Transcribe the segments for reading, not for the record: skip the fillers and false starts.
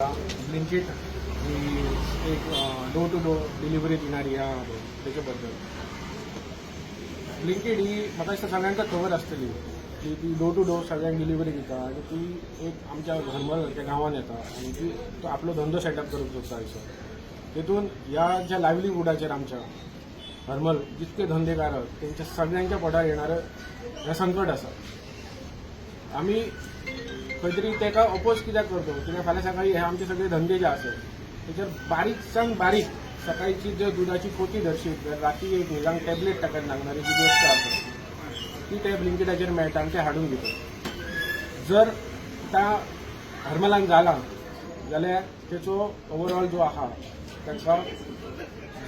Blinkit ही एक door to door delivery दिणारी ह्या त्याच्याबद्दल ब्लिंकिट ही म्हाका दिसता सगळ्यांका खबर आसतली की ती डोर टू डोर सगळ्यांक डिलिव्हरी दिता आनी ती एक आमच्या हरमल त्या गांवांत येता आनी ती तो आपलो धंदो सेटअप करूंक सोदता आयसर तेतून ह्या ज्या लायव्हलीवुडाचेर आमच्या हरमल जितके धंदेकार आहेत त्यांच्या सगळ्यांच्या पोटार येणारं हें संकट आसा. आमी खंय तरी तेका अपोज कित्याक करतो कित्याक फाल्यां सकाळी हे आमचे सगळे धंदे जे आसत तेचेर बारीकसान बारीक सकाळची जर दुधाची खोटी धरशीत राती एक न्हिदांक टॅबलेट ताका लागणारी जी गोष्ट आसा ती ते ब्लिंकिटाचेर मेळटा आनी ते हाडून दितात. जर त्या हरमलान जाला जाल्यार तेचो ओवरऑल जो आहा तांकां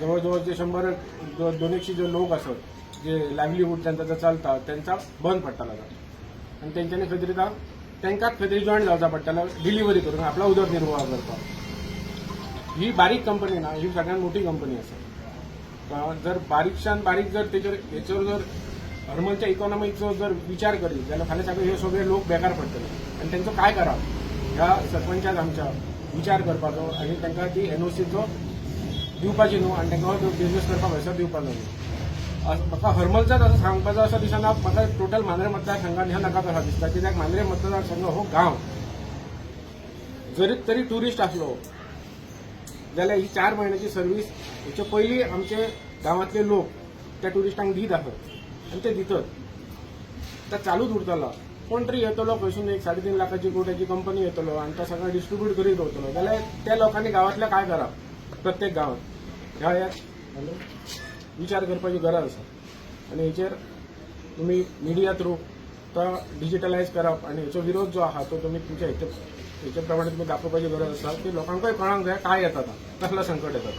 जवळ जवळ जे 100-200 जे लोक आसत जे लायव्हलीहूड त्यांचा चलता त्यांचा बंद पडटलो आनी तेंच्यांनी खंय तरी तांकांच खंय तरी जॉयन जावचा पडटलो डिलिव्हरी करून आपला उदरनिर्वाह करपाक. ही बारीक कंपनी ना, ही सगळ्यांत मोठी कंपनी आसा. जर बारीकशान बारीक जर हेचेर जर हरमलच्या इकॉनॉमीचो जर विचार करीत जाल्यार फाल्यां सगळे हे सगळे लोक बेकार पडटले आनी तांचो काय करप ह्या सरपंचाक आमच्या विचार करपाचो आनी तांकां ती एनओसीचो दिवपाची न्हू आनी तांकां बिझनेस करपाक हयसर दिवपाचो न्हू. म्हाका हरमलचाच असं सांगपाचो असं दिसना. म्हाका टोटल मांद्रे मतदारसंघात ह्या नाका कसा दिसता कित्याक मांद्रे मतदारसंघ हो गांव जरी तरी ट्युरिस्ट आसलो जाल्यार ही 4 म्हयन्याची सर्वीस हेचे पयलीं आमचे गांवांतले लोक त्या ट्युरिस्टांक दीत आसत आनी ते दितात. तो चालूच उरतलो. कोण तरी येतलो खंयसून एक 3.5 लाखाची कोट्याची कंपनी येतलो आनी तो सगळं डिस्ट्रीब्यूट करीत दवरतलो जाल्यार त्या लोकांनी गांवांतल्या काय करप प्रत्येक गांवांत ह्या विचार करपाची गरज आसा. आनी हेचेर तुमी मिडिया थ्रू तो डिजिटलायज करप आनी हेचो विरोध जो आहा तो तुमी तुमच्या हेचे प्रमाणे तुमी दाखोवपाची गरज आसा की लोकांकूय कळोंक जाय काय येता कसलो संकट येता.